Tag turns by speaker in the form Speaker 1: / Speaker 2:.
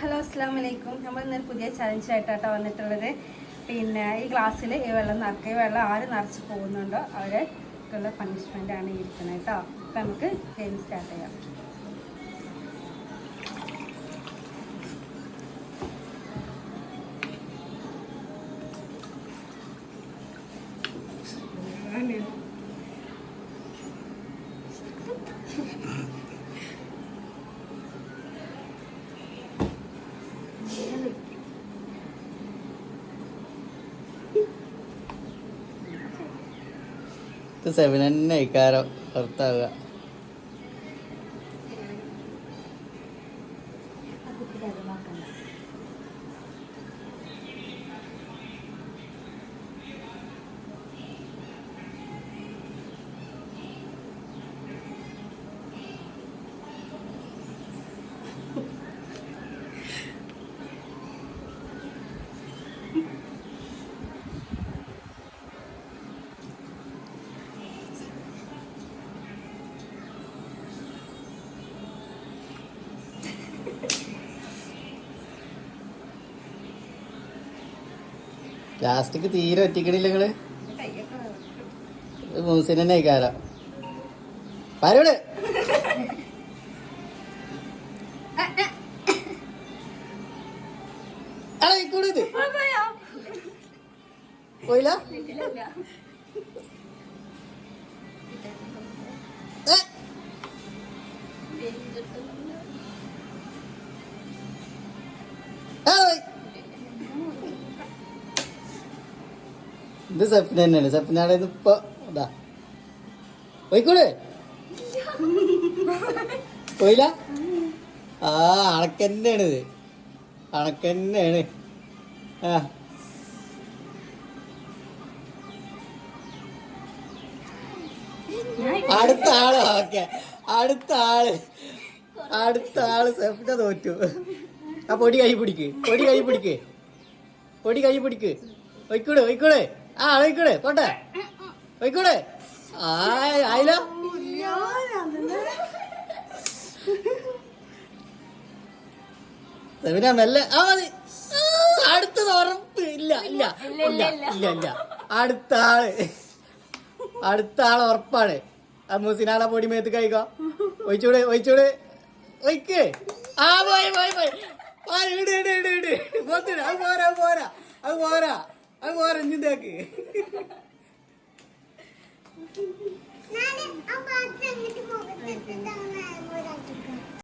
Speaker 1: Hello അസ്സലാമു അലൈക്കും. നമ്മൾ ഇന്നൊരു പുതിയ ചലഞ്ചായിട്ടാണ് വന്നിട്ടുള്ളത്. പിന്നെ ഈ ഗ്ലാസ്സിൽ ഈ വെള്ളം നിറക്കുക. ഈ വെള്ളം ആര് നിറച്ച് പോകുന്നുണ്ടോ അവരുള്ള പണിഷ്മെൻ്റാണ് ഇരിക്കുന്നത് കേട്ടോ. അപ്പം നമുക്ക് ഗെയിം സ്റ്റാർട്ട് ചെയ്യാം.
Speaker 2: സെവൻ തന്നെ ഇക്കാരം പുറത്താവുക. ലാസ്റ്റിക്ക് തീരെ ഒറ്റിക്കണില്ല നിങ്ങള്. മൂസിന് തന്നെ ഇക്കാരം പാരോട് പോയില്ല. ഇത് സഫിന തന്നെയാണ്. സഫിനാടെ ഇപ്പൊ ഇതാ പോയിക്കൂടെ. പോയില്ല. ആ അണക്കന്നെയാണ് ഇത്, അണക്കന്നെയാണ്. ആ അടുത്ത ആള്. ഓക്കെ, അടുത്ത ആള് സഫിന തോറ്റു. ആ പൊടി കൈ പിടിക്ക്, പൊടി കൈ പിടിക്ക്, പൊടി കൈ പിടിക്ക്. ഒയ്ക്കൂടെ ഒയ്ക്കൂടെ. ആ ഒയ്ക്കൂടെ പോട്ടെ, ഒയ്ക്കൂടെ. ആയില്ല. സഫിന മെല്ലെ. ആ മതി. അടുത്തത് ഉറപ്പ്. ഇല്ല ഇല്ല ഇല്ല ഇല്ല ഇല്ല. അടുത്ത ആള് ഉറപ്പാണ്. ആ മൂസിനാളെ പൊടി മേത്ത് കഴിക്കോ. ഒഴിച്ചൂടെ ഒഴിച്ചൂടെ ഒയ്ക്ക്. ആ പോയി പോയി പോയി. ഇട് ഇട് ഇട് ഇട്. പോത്തിട്. അത് പോരാ പോരാ അത് പോരാ അത് പോരാ. ഇഞ്ഞിന്റേക്ക്